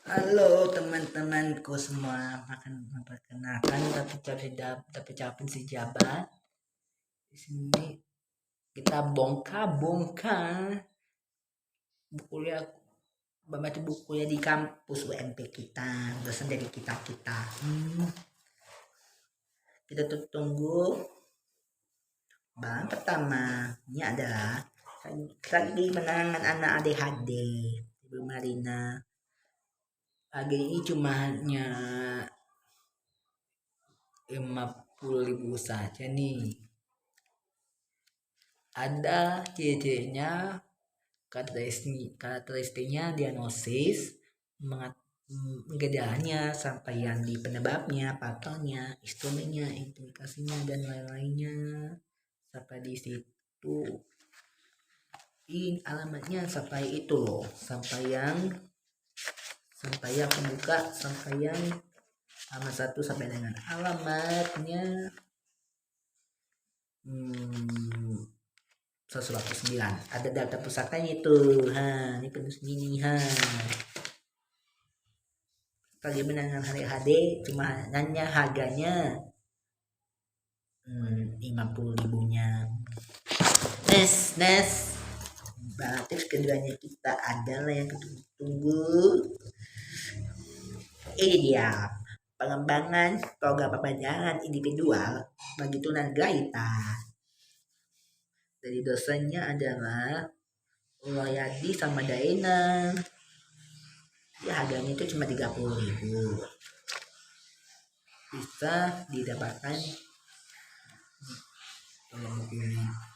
Halo teman-temanku semua, akan memperkenalkan tapi capin si jabat. Di sini kita bongkar buku ya, membaca buku ya di kampus UMP kita, dosen dari kita. Kita tunggu. Bahan pertama ini adalah lagi menangan anak ADHD Ibu Marina. Lagi ini cuma hanya 50.000 saja nih. Ada ciri-cirinya, karakteristiknya, diagnosis, gejalanya, sampai yang di penyebabnya, faktornya, instrumennya, indikasinya, dan lain-lainnya. Sampai di situ ini alamatnya sampai itu loh, sampai yang pembuka, sampai yang alamat 1 sampai dengan alamatnya 109. Ada data pusakanya itu. Ini penulis gini. Kali menangan hari HD cuma hanya harganya 50.000-nya. Nes. Tips keduanya kita adalah yang tunggu. Ini dia pengembangan program pembelajaran individual bagi tunagrahita. Dari dosennya adalah Ulayadi sama Daena. Ya, harganya itu cuma 30.000. Bisa didapatkan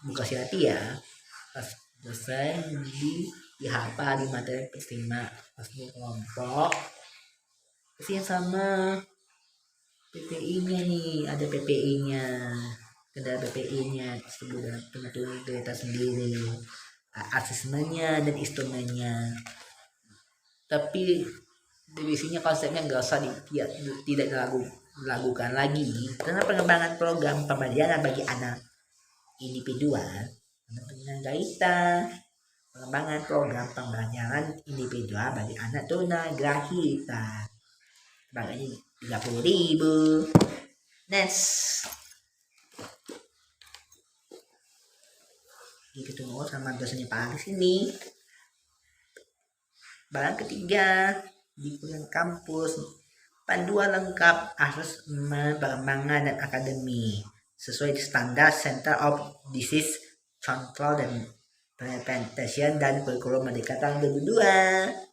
buka hati ya pas dosen di hafal di materi pertama pas di kelompok pasti yang sama. PPI-nya nih, ada PPI-nya, kendala PPI-nya sebuah penentuan data sendiri, asesmennya dan instrumennya. Tapi divisinya konsepnya nggak usah tidak dilakukan lagi karena pengembangan program pembelajaran bagi anak individual tunagrahita. Pengembangan program pembelajaran individual bagi anak tunagrahita harganya 30.000. Next, ketemu sama dosennya Pak Aris ini. Barang ketiga di kuliah kampus, panduan lengkap asesmen pengembangan dan akademi sesuai standar Center of Disease Control dan Prevention dan kurikulum Merdeka tahun 2002.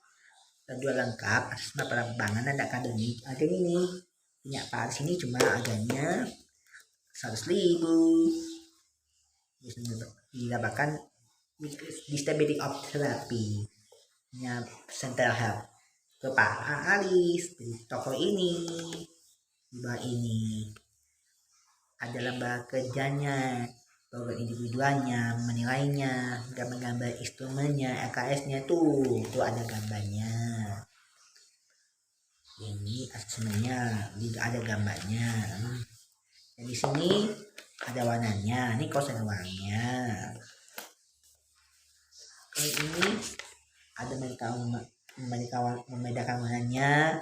Panduan lengkap asesmen pengembangan dan akademi. Harganya ini punya Pak Aris ini cuma harganya 100.000. Bisa didapatkan disability of therapy nya Central Health ke Pak Aris di toko ini. Di bawah ini ada lembaga kerjanya, program individualnya, menilainya, gambar instrumennya, LKS-nya tuh ada gambarnya. Ini asesmennya juga ada gambarnya. Dan di sini ada warnanya. Ini kosan warnanya. Kalau ini ada membedakan warnanya,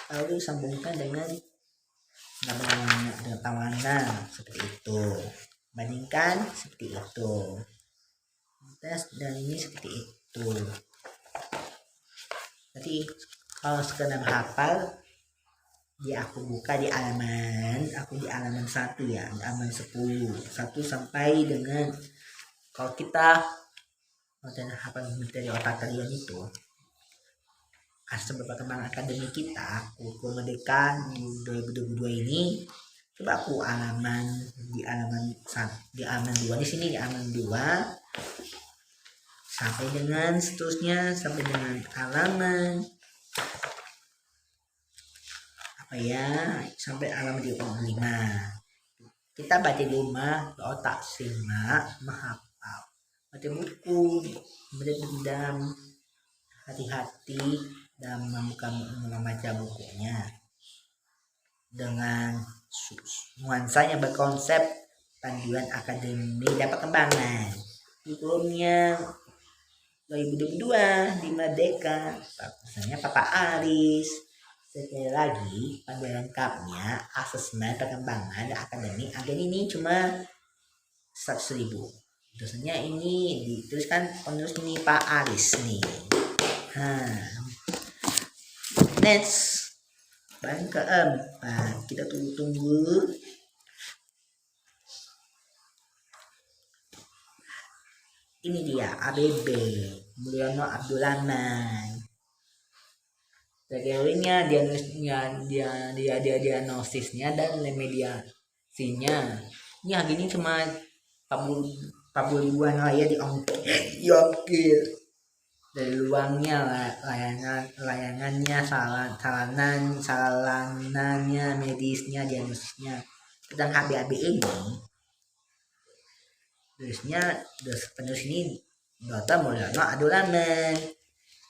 lalu disambungkan dengan warna seperti itu. Bandingkan seperti itu. Tes dan ini seperti itu. Jadi kalau sekedar hafal aku buka di halaman 1 ya, di halaman 10 sampai dengan kalau kita hafal materi otak kalian itu asal perkembangan akademi kita kurikulum Merdeka 2022 ini. Coba aku di halaman 2 di sini, di halaman 2 sampai dengan seterusnya sampai dengan halaman sampai halaman 35. Kita baca di rumah, otak simak, menghafal, baca buku, berendam, hati-hati dalam membaca bukunya dengan nuansanya berkonsep panduan akademi dapat kembangan kurikulumnya 2022 di Merdeka. Pesannya Papa Aris. Sekali lagi, pada lengkapnya asesmen perkembangan akademik agen ini cuma 100.000. Dosennya ini dituliskan penulis ini Pak Aris nih. Next, bahan keempat kita tunggu. Ini dia ABB Mulyono Abdul Rahman. Teorinya, diagnosisnya dan remediasinya. Ini hari ini cuma 40 ribuan lah ya diongkir. Dari luangnya layanannya, saranannya, medisnya, diagnosisnya. Tentang HBAB ini penulis ini Dr. Mulyono Abdul Rahman.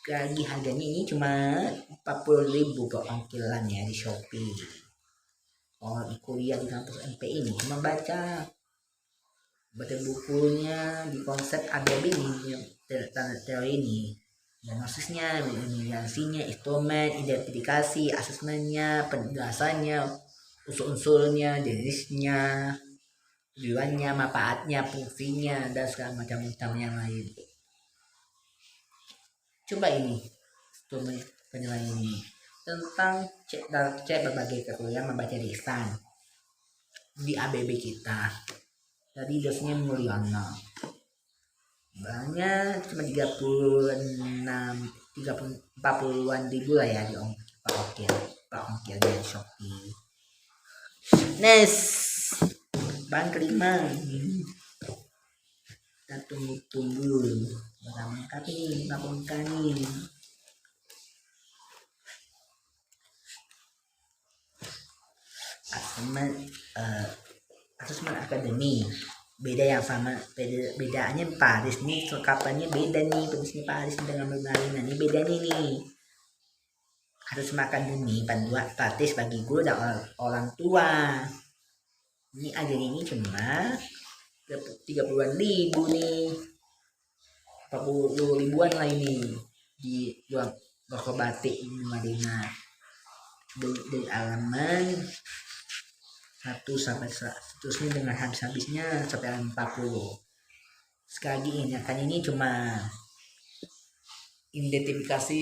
Lagi harganya ini cuma 40.000 per ongkirannya di Shopee. Kalau kuliah di kampus MP ini cuma baca bukunya di konsep ABB ini, teori ini, diagnosisnya, remediasinya, instrumen, identifikasi, asesmennya, penjelasannya, unsur-unsurnya, jenisnya, tujuannya, manfaatnya, fungsinya, dan segala macam yang lain. Coba ini penilaian ini tentang cek berbagai kekurangan membaca lisan di ABB kita. Tadi dosennya Mulyono. Banyak cuma 40-an ribu lah ya di Pak ongkir di Shopee. Next, bahan kelima. Kita tunggu lengkap ini, lengkap ini. Asesmen akademi beda yang sama, bedanya Paris nih, kelengkapannya beda nih. Penulisnya Paris dengan Marina ini beda nih. Asesmen akademi panduan praktis bagi guru dan orang tua. Ini aja ini cuma 30-an ribu nih, 40 ribuan lah ini di toko batik di Madinah. Dari halaman 1 sampai seterusnya dengan habisnya sampai 40. Sekali lagi ini cuma identifikasi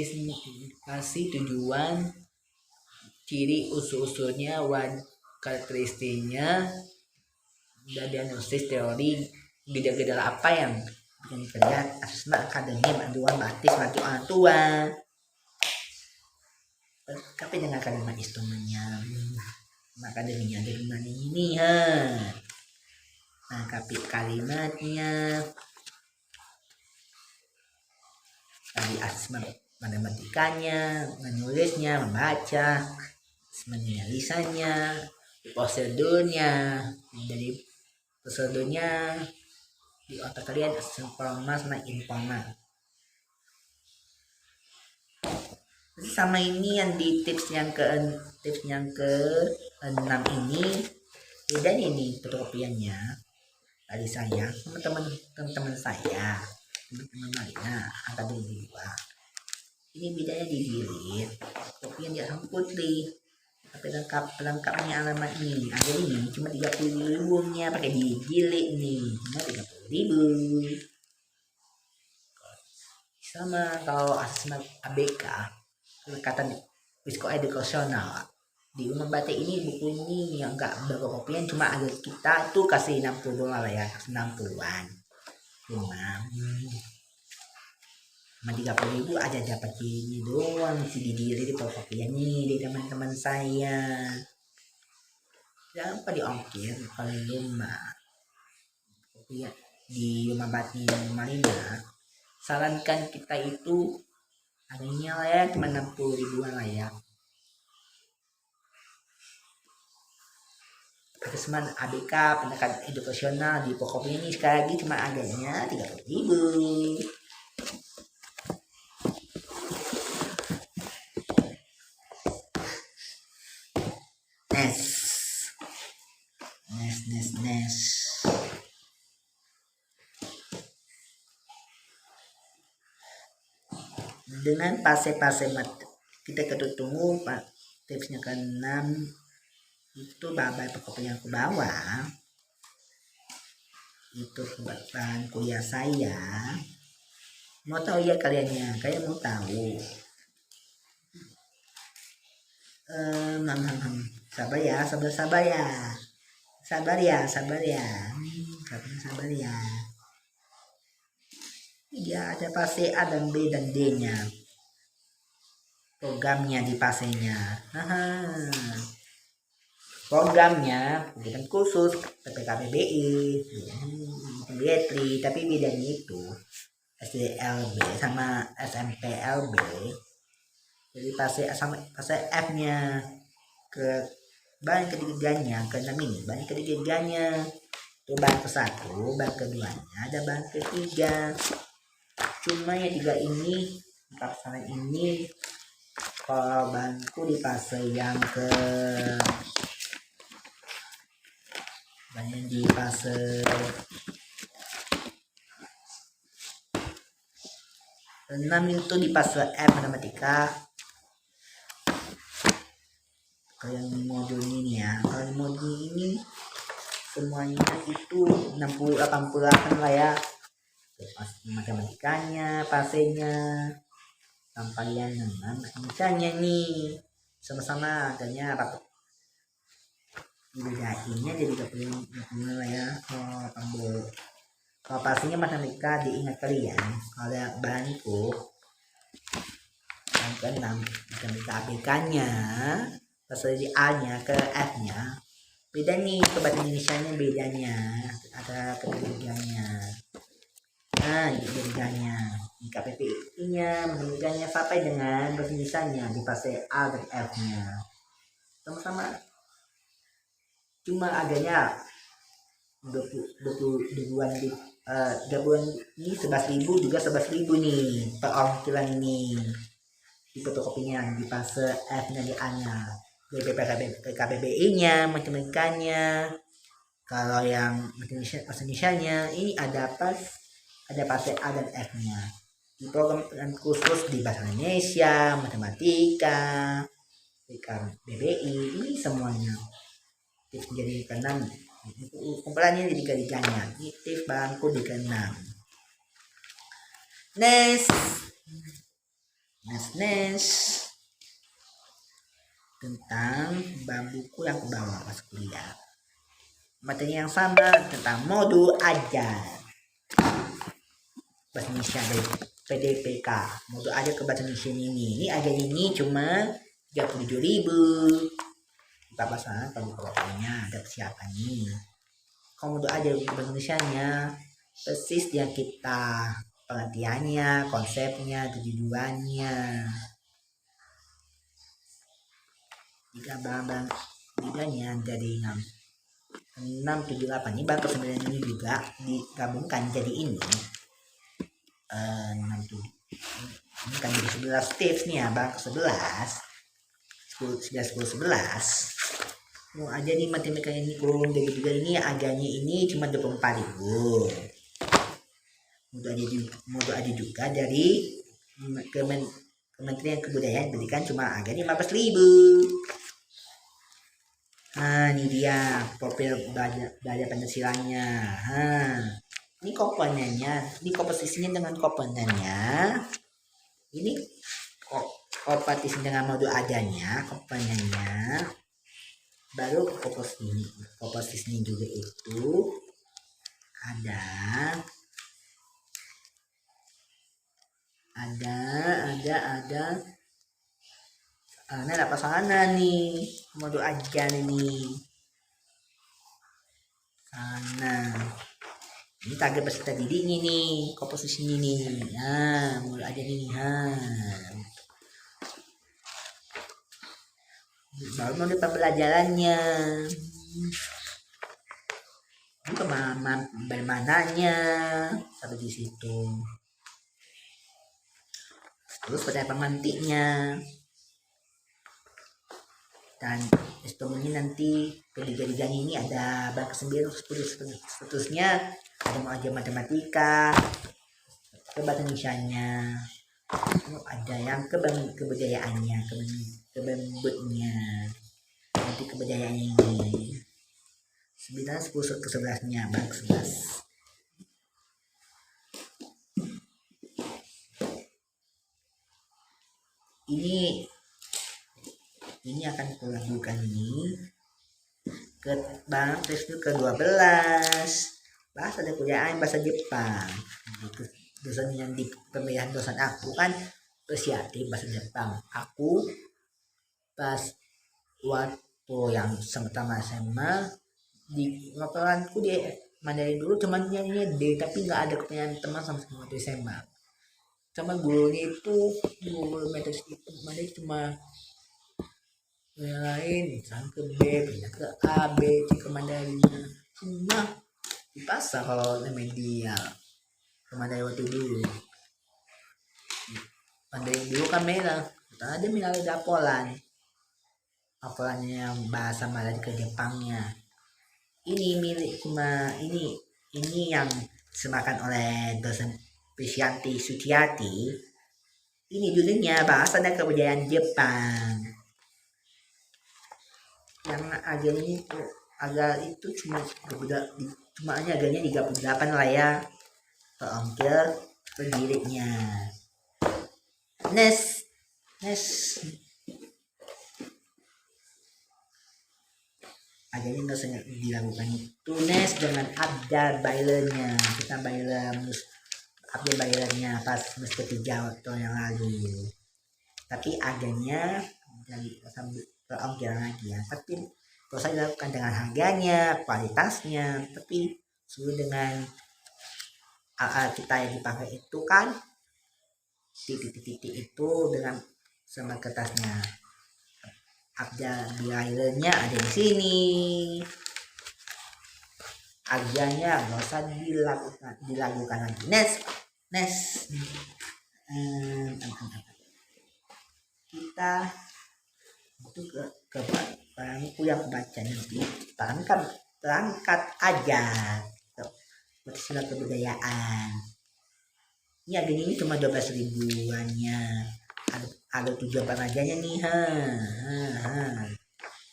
tujuan, ciri, unsur-unsurnya, karakteristiknya, dan diagnosis teori gejala apa yang bikin kerja. Asesmen akademi panduan batis bagi orang tua. Tapi dengan kalimat instrumennya, akademinya dari mana ini Nah, kalimatnya tadi asesmen matematikanya, menulisnya, membaca, menyalisannya, prosedurnya. Dari prosedurnya di otak kalian informal sama informal. Sama ini yang di tips yang ke 6 ini beda nih fotokopiannya. Tadi saya teman-teman saya, teman-teman lainnya angka 22. Ini bedanya di jilid, kopian di alam putih. Tapi pelengkapnya alamat ini ada ini cuma 30 ribunya pakai di jilid nih, cuma 30.000. Sama kalau asesmen ABK pendekatan psikoedukasional di Umum Batik ini, buku ini yang enggak berkopian cuma ada kita tuh kasih 60 dolar lah ya, 60-an cuma 30.000 aja dapat ini doang sih di diri kopian nih di teman-teman saya. Jangan lupa diongkir kalau rumah kopian di Rumah Batik Marina. Sarankan kita itu harganya lah ya cuma 60 ribuan lah ya. Asesmen ABK pendekatan edukasional di pokok ini sekali lagi cuma harganya 30.000. dengan fase-fase kita ketemu tipsnya ke-6 itu babai pokoknya yang aku bawa itu bahan kuliah saya. Mau tahu ya kaliannya? Kalian mau tahu? Sabar ya, sabar ya, sabar ya, sabar ya, sabar ya. Dia ada fase A dan B dan D nya, programnya di fasenya. Programnya bukan khusus PPKPBI, Bietri, tapi bedanya itu SDLB sama SMPLB. Jadi fase A sama fase F nya ke bahan ketiganya, ke-6 ini bahan ketiganya itu bahan ke-1, bahan keduanya ada bahan ketiga. Cuma yang 3 ini pelaksanaan ini kalau bahanku di fase yang ke banyak di fase enam itu di fase F matematika. Kalau yang modul ini ya, kalau di modul ini semuanya itu 60-80 lah ya, matematikanya, fasenya, sampaian misalnya nih sama-sama adanya apa bedainnya jadi 20 lah ya. Kalau pastinya matematika diingat kalian kalau bahanku yang ke-6 matematika ABK nya pasal di A nya ke F nya beda nih, ke bahasa Indonesia nya bedanya ada ketiganya. Nah itu bedanya di KPPI nya matematikanya sampai dengan bahasa Indonesia nya di fase A dan F nya sama-sama, cuma adanya 20-an di 3 bulan ini 11.000 juga 11.000 nih per ongkiran ini di fotokopinya di fase F nya di A nya, di KBBI nya matematikanya. Kalau yang bahasa Indonesia nya ini ada fase A dan F nya di program khusus di bahasa Indonesia, matematika, KBBI ini semuanya tips jadi ke-6 kumpulannya jadi ketiganya. Tips bahanku di ke-6. Next tentang bambuku yang kubawa pas kuliah. Materi yang sama tentang modul ajar bahasa Indonesia dari PDPK. Modul ajar ke bahasa Indonesia ini ajar ini cuma 37.000. Kita pasangan pokoknya ada persiapan nih. Kalau modul ajar ke bahasa Indonesia nya persis yang kita pengertiannya, konsepnya, tujuannya. Jika bang tiganya jadi 6, 7, 8 ini bang ke-9 ini juga digabungkan jadi ini 6, 7 ini kan jadi 11 tips nih ya bang, ke-11 10, 11 mau aja nih matematika ini kurung dari 3 ini aganya ini cuma 24.000. Modul aja juga dari Kementerian Kebudayaan Pendidikan cuma agak 15.000. Nah ini dia profil belajar Pancasilanya. Ini komponennya, ini komposisinya dengan komponennya. Ini komposisi dengan modul adanya komponennya. Baru komposisinya juga itu ada ini ada pasangan nih modul aja nih sana ini target peserta didik nih komposisinya nih. Nah modul aja nih baru modul pembelajarannya ini pemahaman bagaimananya sampai di situ. Terus pada pemantiknya dan instrumennya nanti ketiga-tiganya ini ada bab ke-9 seterusnya ada mau aja matematika ke bahasa Indonesia nya Ada yang kebudayaannya, kebembutnya, nanti kebudayaan ini 9 10 ke 11-nya bang 11. Ini akan kulakukan ini ke bang tes ke 12 bahasa ada kebudayaan bahasa Jepang gitu. Dosen yang di pemilihan dosen aku kan persiatif bahasa Jepang. Aku pas waktu yang pertama SMA di laporanku di Mandarin dulu cuman nyanyinya D, tapi nggak ada kepengen teman sama sekali waktu SMA. Sama gurunya itu guru metode itu Mandarin cuma yang lain misalnya ke B pindah ke A B C ke Mandarinnya cuma di pasar kalau media ke Mandarin waktu dulu. Mandarin dulu kan merah, ada minal apolannya yang bahasa Mandarin ke Jepangnya. Ini milik cuma ini yang disemakan oleh dosen Prisyanti Suciati. Ini judulnya bahasa dan kebudayaan Jepang. Yang agak itu cuma hanya agaknya 38 lah ya. Terongkir pendirinya. Nes akhirnya nggak sengaja dilakukan itu Nes dengan abjad bailernya. Kita abjad bailernya pas mesti ketiga waktu yang lalu, tapi agaknya dari terongkir lagi ya, tapi kalau saya dilakukan dengan harganya, kualitasnya, tapi sesuai dengan kita yang dipakai itu kan titik-titik itu dengan sama kertasnya. Abjad bailernya ada di sini. Harganya nggak usah dilakukan lagi. Nes kita itu ke bangku yang baca nanti perangkat aja sila kebudayaan. Ini harganya ini cuma 12 ribuannya, ada 7 penajanya nih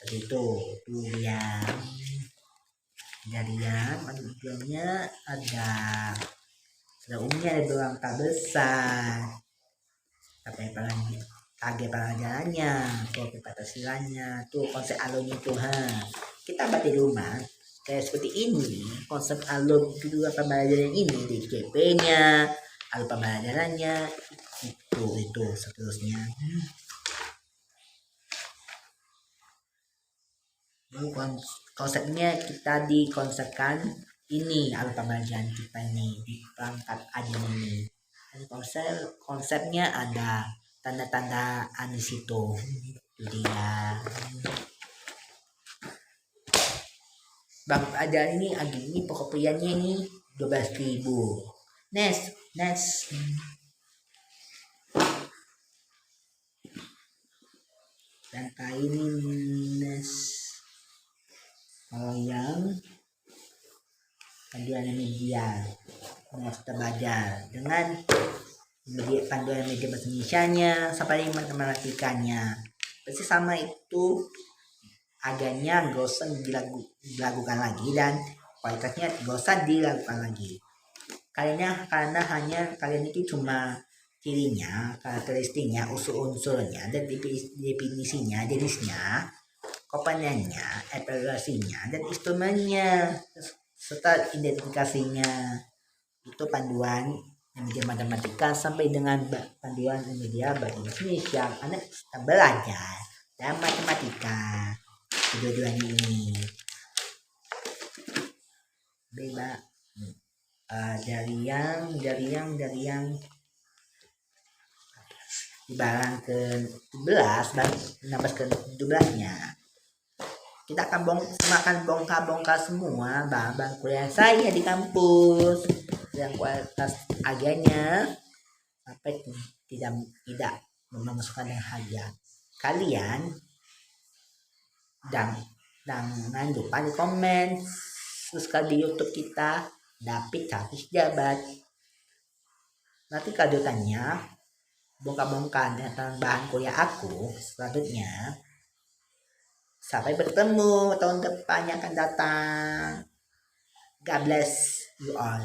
begitu tuh ya. Jadian manusianya ada umumnya ada doang tak besar tapi pelajarannya tuh silanya tuh konsep alumni tuh kita baca di rumah kayak seperti ini konsep alum kedua pembelajaran ini di CP nya alum pembelajarannya itu seterusnya. Konsepnya kita dikonsepkan ini alur pembelajaran kita ini di perangkat aja ini. Konsepnya ada tanda-tanda anis itu dia. Bang ajaran ini ini pokoknya ini 12.000. Nes dan ini Nes. Kalau yang panduan media kita belajar dengan panduan media bahasa Indonesia-nya sampai matematikannya pasti sama itu agaknya gak usah dilakukan lagi dan kualitasnya gak usah dilakukan lagi karena hanya kalian itu cuma cirinya, karakteristiknya, unsur-unsurnya dan definisinya, jenisnya, komponennya, evaluasinya, dan instrumennya serta identifikasinya. Itu panduan media matematika sampai dengan panduan media bahasa Indonesia. Anak kita belajar dalam matematika kedua-duanya ini. Bebas dari yang di barang ke-11 dan 16 ke-17-nya kita akan bongkar semua bang kuliah saya di kampus yang kualitas agaknya sampai tidak memasukkan yang harga kalian dan jangan lupa di komen terus di YouTube kita David Hafiz Jabat nanti kedutannya bongkar-bongkar tentang bahan kuliah aku selanjutnya. Sampai bertemu tahun depan yang akan datang. God bless you all.